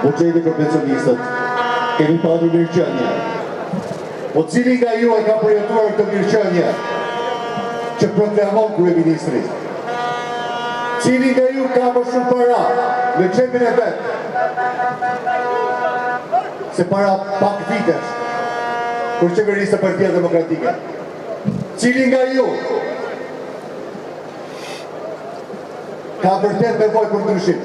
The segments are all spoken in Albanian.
buxheti për pensionistët. Kemi patur mirëqenie. Po cili nga ju e ka përjetuar këtë mirëqenie që proklamon kryeministri? Cili nga ju ka më shumë para në xhepin e vet se para pak vitesh kur qeverisë Partia Demokratike? Cili nga ju ka vërtet nevojë për ndryshim?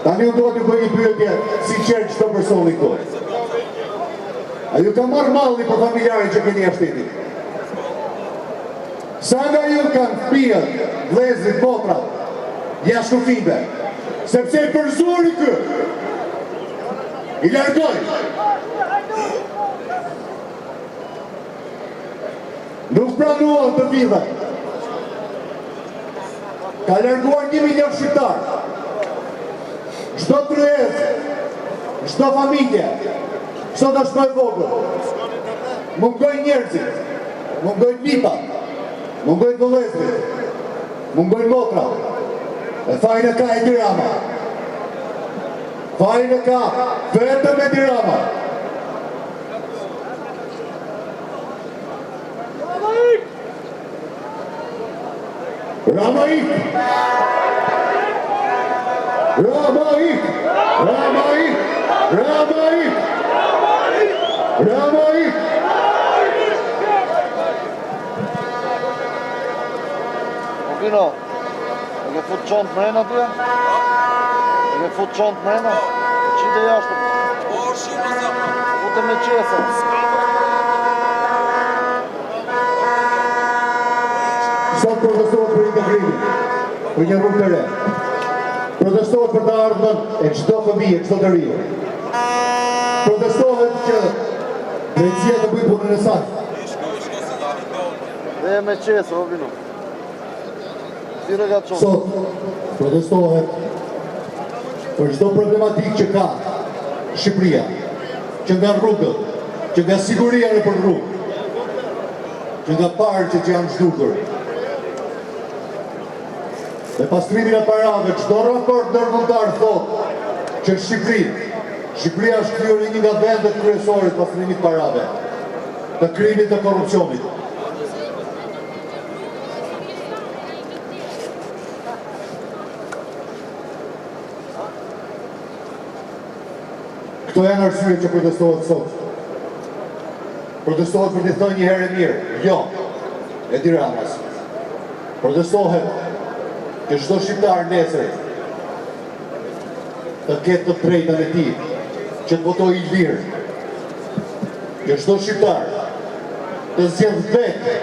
Tani u duhet të bëj një pyetje sinqert çdo personi këtu. A ju ka marrë malli për familjarin që keni shtetit? Sa nga ju kanë fëmijët, vëllezërit, motrat, jashtë kufijve, sepse i përzuri kë, i largoj. Nuk pranuan të vidhe. Ka larguar 1 milion shqiptar. Çdo kryesë, çdo familje, sot është më e vogël. Mungojnë njerëzit, mungojnë nipat, mungojnë vëllezërit, mungojnë motrat. E fajin e ka Edi Rama. Fajin e ka vetëm Edi Rama. Rama ik! Rama ik! Rama ik! Rama ik! Rama ik! Pino, e ke fut qontë mrena tje? E ke fut qontë mrena? Qite jashtë? Po, shumë zëmë. Fute me qesa. Sot protestohet për integrimin, për një rrugë të re. Protestohet për të ardhmen e çdo fëmijë, çdo të riu. Protestohet që drejtësia të bëjë punën e saj. Dhe me qesa, o Pino. Sot protestohet për çdo problematikë që ka Shqipëria, që nga rrugët, që nga siguria nëpër rrugë, që nga parqet që janë zhdukur. Dhe pastrimin e parave, çdo raport ndërkombëtar thotë që Shqipëria është kryer një nga vendet kryesore të pastrimit të parave, të krimit të korrupsionit. Këto janë arsyet që protestohet sot. Protestohet për të thënë një herë mirë, jo, Edi Ramas. Protestohet që çdo shqiptar nesër të ketë të drejtën e tij, që të votojë i lirë. Që çdo shqiptar të zgjedhë vetë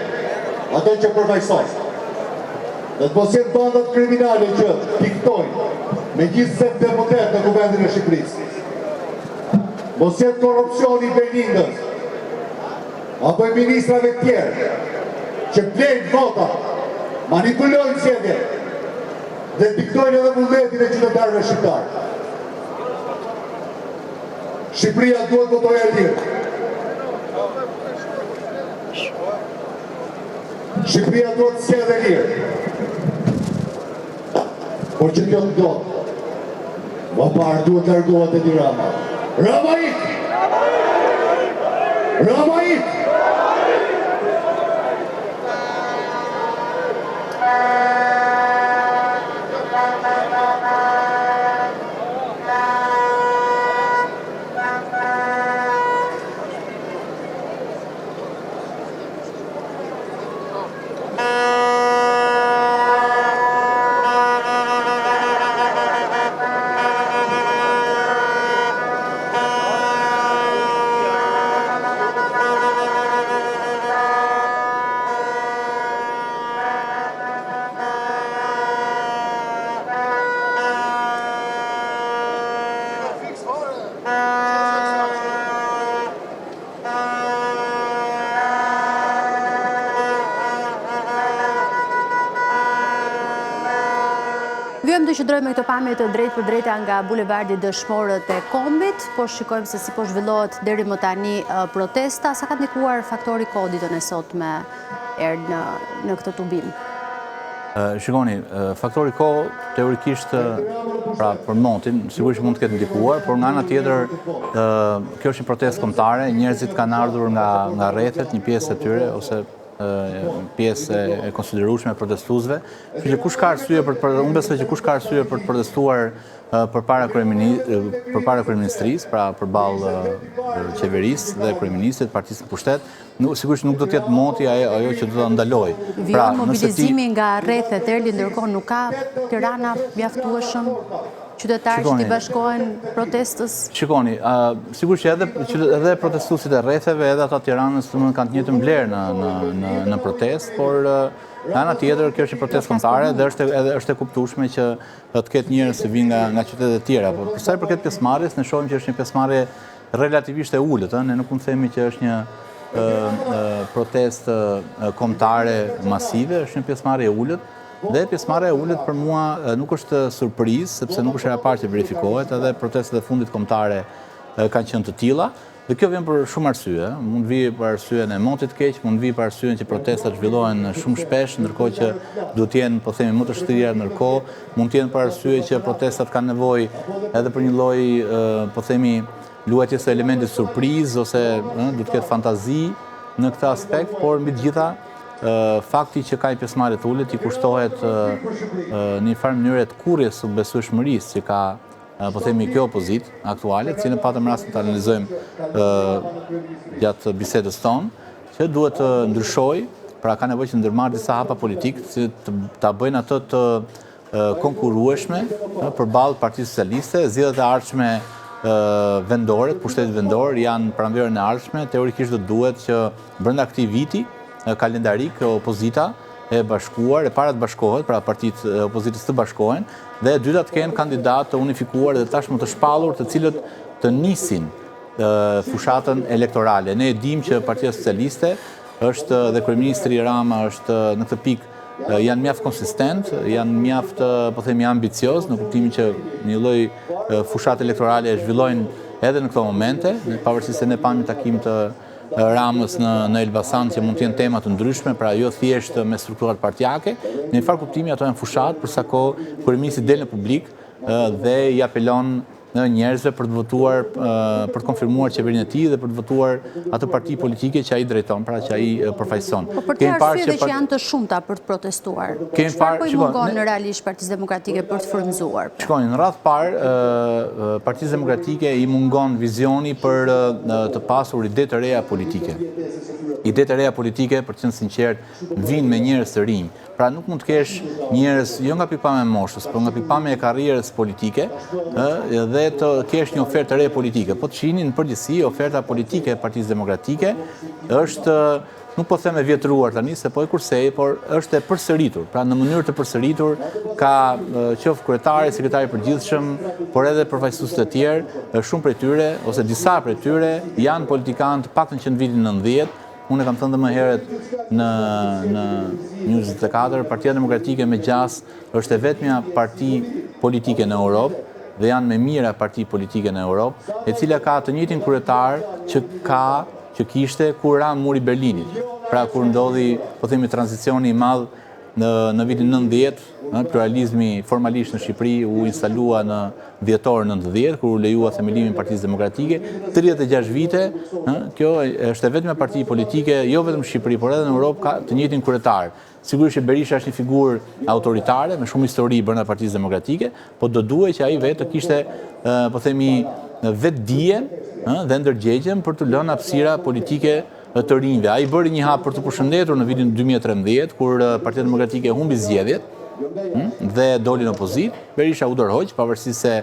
ato që përfaqëson. Dhe të mos jenë bandat kriminale që piktojnë me 20 deputet në kuvendin e Shqipërisë. Mos jetë korrupsioni i Beningës, apo i ministrave tjerë, që blejnë vota, manipulojnë zgjedhjet, dhe diktojnë edhe vullnetin e qytetarëve shqiptar. Shqipëria duhet votojë e lirë. Shqipëria duhet zgjedhje e lirë. Por që kjo të ndodhë, më parë duhet largohet Edi Rama. Rama ik! Rama ik! Vyem të qëndrojmë me këto pamje të drejtë për drejta nga bulevardi Dëshmorët e Kombit, po shikojmë se si po zhvillohet deri më tani protesta. Sa ka ndikuar faktori kodi të nesot me erdhë në këtë tubim? Shikoni, faktori kohë teorikisht pra për montin, sigurisht mund të ketë ndikuar, por nga ana tjetër kjo është një protestë kombëtare, njerëzit kanë ardhur nga rrethet, një pjesë e tyre ose pjesë e konsiderueshme e protestuesve. Kështu që kush ka arsye unë besoj që kush ka arsye për të protestuar përpara kryeministrisë, pra përballë qeverisë dhe kryeministit, partisë në pushtet, sigurisht nuk do të jetë monti ajo që do ta ndalojë. Vijon mobilizimi nga rrethet Erli, ndërkohë nuk ka Tirana mjaftueshëm qytetarë që t'i bashkohen protestës? Shikoni, sigurisht që edhe protestuesit e rretheve, edhe ata Tiranës kanë të njëjtën vlerë në protestë, por nga ana tjetër kjo është një protestë kombëtare dhe është e kuptueshme që të ketë njerëz që vinë nga qytetet e tjera. Por për sa i përket pjesëmarrjes, ne shohim që është një pjesëmarrje relativisht e ulët, ne nuk mund të themi që është një protestë kombëtare masive, është një pjesëmarrje e ulët. Dhe pjesëmarrja e ulët për mua nuk është surprizë, sepse nuk është hera e parë që verifikohet, edhe protestat e fundit kombëtare kanë qenë të tilla. Dhe kjo vjen për shumë arsye, mund vi për arsyen e montit keq, mund vi për arsyen që protestat zhvillohen shumë shpesh, ndërkohë që duhet të jenë, po themi, më të shtrirë ndërkohë, mund të jenë për arsye që protestat kanë nevojë edhe për një lloj, po themi, luajtjes së elementit surprizë ose duhet të ketë fantazi në këtë aspekt, por mbi të gjitha fakti që ka një pjesëmarrje të ulët i kushtohet në një farë mënyrë të kurrjes së besueshmërisë që ka, po themi, kjo opozit aktuale, që ne patëm rastin të analizojmë gjatë bisedës tonë, që duhet të ndryshojë, pra ka nevojë që ndërmarrë disa hapa politikë që ta bëjnë ato të konkurrueshme përballë Partisë Socialiste, zgjedhjet e ardhshme vendore, pushtetit vendor janë pranverën e ardhshme, teorikisht do duhet që brenda këtij viti kalendarik opozita e bashkuar, e para të bashkohet, pra partitë e opozitës të bashkohen, dhe e dyta të kenë kandidatë të unifikuar dhe tashmë të shpallur, të cilët të nisin fushatën elektorale. Ne e dim që Partia Socialiste është dhe kryeministri Rama është në këtë pikë janë mjaft konsistent, janë mjaft, po themi, ambicioz, në kuptimin që një lloj fushatë elektorale e zhvillojnë edhe në këto momente, pavarësisht se ne pam një takim të Ramës në Elbasan që mund të jenë tema të ndryshme, pra jo thjesht me strukturat partijake, në një farë kuptimi ato janë fushat për sa kohë kryeministri del në publik dhe i apelon njerëzve për të votuar, për të konfirmuar qeverinë e tij dhe për të votuar atë parti politike që ai drejton, pra që ai përfaqëson. Po për të arsye që janë të shumta për të protestuar. Çfarë po i mungon realisht Partisë Demokratike për të frymëzuar? Shikoni, në radh parë Partisë Demokratike i mungon vizioni për të pasur ide të reja politike. Ide të reja politike, për të qenë sinqert, vinë me njerëz të rinj. Pra nuk mund të kesh njerëz jo nga pikpamja e moshës, por nga pikpamja e karrierës politike, dhe të kesh një ofertë të re politike. Po të shihni në përgjithësi oferta politike e Partisë Demokratike është, nuk po them e vjetruar tani, se po e kursej, por është e përsëritur. Pra në mënyrë të përsëritur ka qoftë kryetari, sekretari i përgjithshëm, por edhe përfaqësues të tjerë, shumë prej tyre ose disa prej tyre janë politikanë të paktën që në vitin 90. Unë e kam thënë dhe më herët në News 24, Partia Demokratike me gjas është e vetmja parti politike në Europë dhe janë me mira parti politike në Europë, e cila ka të njëjtin kryetar që kishte kur ra muri Berlinit. Pra kur ndodhi, po themi, tranzicioni i madh në vitin 90, pluralizmi formalisht në Shqipëri u instalua në dhjetor 90, kur u lejua themelimi i Partisë Demokratike, 36 vite, kjo është e vetmja parti politike, jo vetëm në Shqipëri, por edhe në Europë ka të njëjtin kryetar. Sigurisht që Berisha është një figurë autoritare, me shumë histori brenda Partisë Demokratike, po do duhej që ai vetë të kishte, po themi, vetë dijen dhe ndërgjegjen për të lënë hapësira politike të rinjve. Ai bëri një hap për të përshëndetur në vitin 2013, kur Partia Demokratike humbi zgjedhjet dhe doli në opozit. Berisha u dorëhoq, pavarësisht se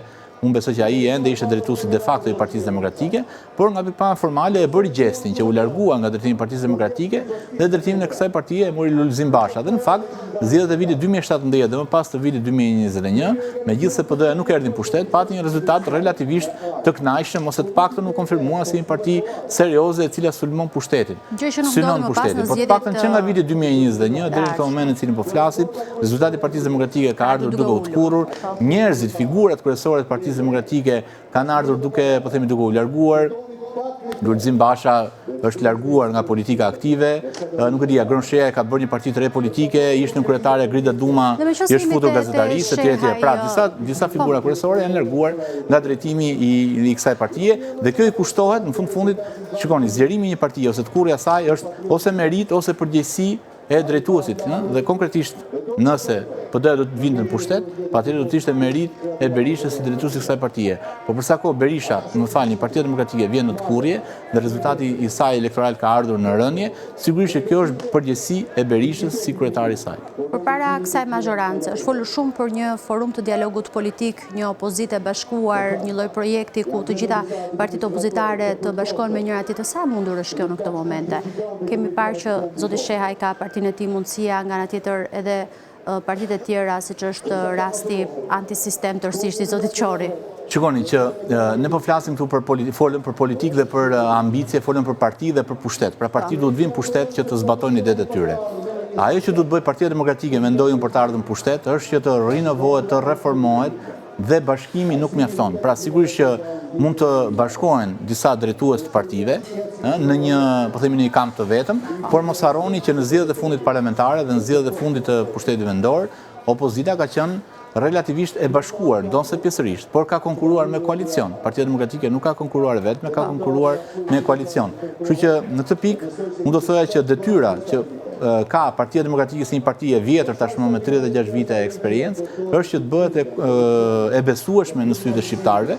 unë besoj që ai ende ishte drejtuesi de facto i Partisë Demokratike, por nga pikpamja formale e bëri gjestin që u largua nga drejtimi i Partisë Demokratike dhe drejtimin e kësaj partie e mori Lulzim Basha. Dhe në fakt, zgjedhjet e vitit 2017 dhe më pas të vitit 2021, megjithëse PD-ja nuk erdhi në pushtet, pati një rezultat relativisht të kënaqshëm ose të paktën u konfirmua si një parti serioze e cila sulmon pushtetin. Synon pushtetin. Po të paktën që nga viti 2021 deri në këtë moment në cilin po flasim, rezultati i Partisë Demokratike ka ardhur duke u tkurrur, njerëzit, figurat kryesore të Partisë Demokratike kanë ardhur duke, po themi, duke u larguar. Lulzim Basha është larguar nga politika aktive, nuk e di, Gronsheja ka bërë një parti të re politike, ishte në kryetare Grida Duma, është futur gazetarisë, etj. Pra, disa figura kryesore janë larguar nga drejtimi i kësaj partie, dhe kjo i kushtohet, në fundit, shikoni, zgjerimi i një partie ose të kurrja e saj është ose merit ose përgjegjësi e drejtuesit, dhe konkretisht nëse PD-ja do të vinte në pushtet, patjetër do të ishte merit e Berishës si drejtuesi i kësaj partie. Po për sa kohë Berisha, më falni, Partia Demokratike vjen në të kurrje dhe rezultati i saj elektoral ka ardhur në rënje, sigurisht që kjo është përgjegjësi e Berishës si kryetari i saj. Përpara kësaj mazhorancë, është folur shumë për një forum të dialogut politik, një opozitë e bashkuar, një lloj projekti ku të gjitha partitë opozitare të bashkohen me njëra tjetrën. Sa mundur është kjo në këto momente? Kemi parë që zoti Shehaj ka partinë e tij mundësia, nga ana tjetër edhe partitë e tjera, siç është rasti antisistem tërësisht i zotit Qori. Shikoni që ne po flasim këtu folëm për politikë dhe për ambicie, folëm për parti dhe për pushtet. Pra partitë duhet vinë pushtet që të zbatojnë idetë e tyre. Ajo që duhet bëjë Partia Demokratike, mendojnë për të ardhur në pushtet, është që të rinovohet, të reformohet dhe bashkimi nuk mjafton. Pra sigurisht që mund të bashkohen disa drejtues të partive në një, po themi, një kamp të vetëm, por mos harroni që në zgjedhjet e fundit parlamentare dhe në zgjedhjet e fundit të pushtetit vendor, opozita ka qenë relativisht e bashkuar, ndonse pjesërisht, por ka konkuruar me koalicion. Partia Demokratike nuk ka konkuruar vetëm, ka konkuruar me koalicion. Kështu që në këtë pikë unë do thoya që detyra që ka Partia Demokratike si një parti e vjetër tashmë me 36 vite eksperiencë, është që të bëhet e besueshme në sytë e shqiptarëve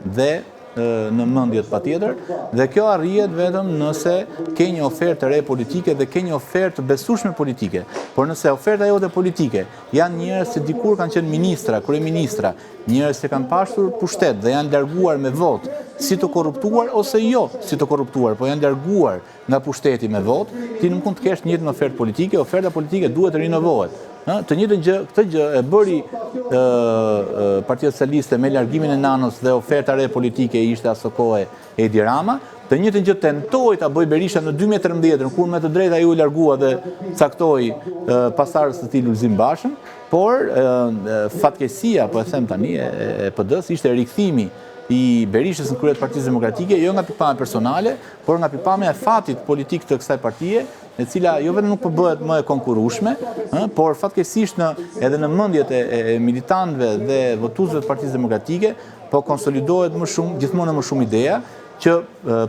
dhe në mendjet patjetër, dhe kjo arrihet vetëm nëse ke një ofertë re politike dhe ke një ofertë të besueshme politike. Por nëse oferta jote politike janë njerëz që dikur kanë qenë ministra, kryeministra, njerëz që kanë pasur pushtet dhe janë larguar me votë, si të korruptuar ose jo si të korruptuar, po janë larguar nga pushteti me votë, ti nuk mund të kesh një njëjtën ofertë politike, oferta politike duhet të rinovohet. Të njëjtën gjë, këtë gjë e bëri Partia Socialiste me largimin e Nanos dhe oferta re politike ishte aso kohë Edi Rama. Të njëjtën gjë tentoi ta bëj Berisha në 2013, kur me të drejtë ai u largua dhe caktoi pasardhës të tij Lulzim Bashën, por fatkeqësia, po e them tani, e PD-s ishte rikthimi i Berishës në krye të Partisë Demokratike, jo nga pikpamja personale, por nga pikpamja e fatit politik të kësaj partie, e cila jo vetëm nuk po bëhet më e konkurrueshme, por fatkeqësisht edhe në mendjet e militantëve dhe votuesve të Partisë Demokratike, po konsolidohet më shumë, gjithmonë më shumë ideja që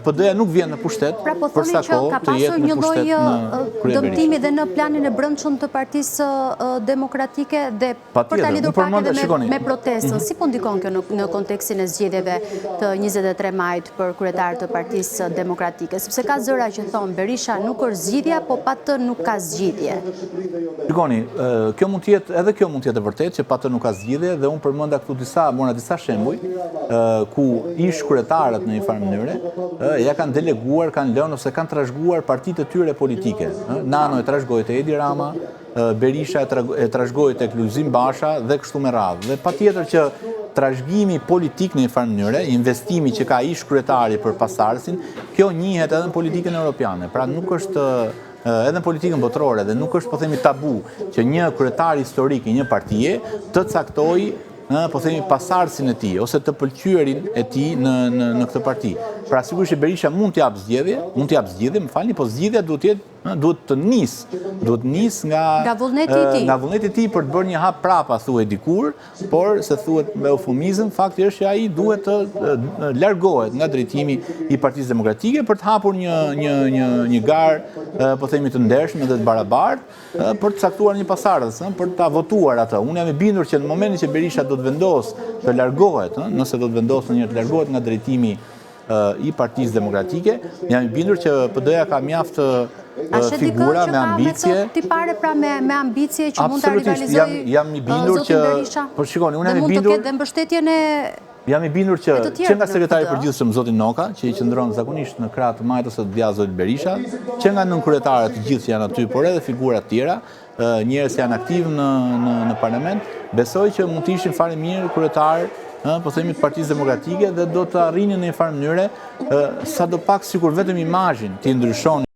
PD-ja nuk vjen në pushtet, përsa kohë të jetë në pushtet në krye dëmtimi dhe në planin e brendshëm të Partisë Demokratike dhe për ta lidhur pak edhe me protestën. Si po ndikon kjo në kontekstin e zgjedhjeve të 23 majit për kryetarët të Partisë Demokratike? Sepse ka zëra që thonë Berisha nuk është zgjidhja, po pa të nuk ka zgjidhje. Shikoni, kjo mund të jetë e vërtetë që pa të nuk ka zgjidhje, dhe unë përmenda këtu disa shembuj ku ish kryetarët në një farë mënyrë ja kanë deleguar, kanë lënë ose kanë trashëguar partitë e tyre politike. Nano e trashëgoi te Edi Rama, Berisha e trashëgoi tek Lulzim Basha dhe kështu me radhë. Dhe patjetër që trashëgimi politik në një farë mënyrë, investimi që ka ish kryetari për pasardhësin, kjo njihet edhe në politikën europiane. Pra nuk është edhe në politikën botërore dhe nuk është, po themi, tabu që një kryetar historik i një partie të caktojë, po themi, pasardhësin e tij ose të pëlqyerin e tij në këtë parti. Pra sigurisht që Berisha mund të jap zgjedhje, më falni, po zgjedhja duhet të nis nga vullneti i tij për të bërë një hap prapa, thuhet dikur, por se thuhet me eufemizëm, fakti është që ai duhet të largohet nga drejtimi i Partisë Demokratike për të hapur një garë, po themi, të ndershme dhe të barabartë për të caktuar një pasardhës, për ta votuar atë. Unë jam i bindur që në momentin që Berisha do të vendos të largohet, nëse do të vendos në një të largohet nga drejtimi i Partisë Demokratike, jam i bindur që PD-ja ka mjaft figura me ambicie. Ti pare pra me ambicie që mund të rivalizojë jam i bindur që, por shikoni, unë jam i bindur dhe mbështetjen e jam i bindur që nga sekretari i përgjithshëm zoti Noka, që i qëndron zakonisht në krah të majt ose të djathtë zoti Berisha, që nga nënkryetarët të gjithë që janë aty, por edhe figura të tjera, njerëz që janë aktiv në parlament, besoj që mund të ishin fare mirë kryetar, po themi, të Partisë Demokratike, dhe do të arrinin në një farë mënyre, sadopak sikur vetëm imazhin të ndryshon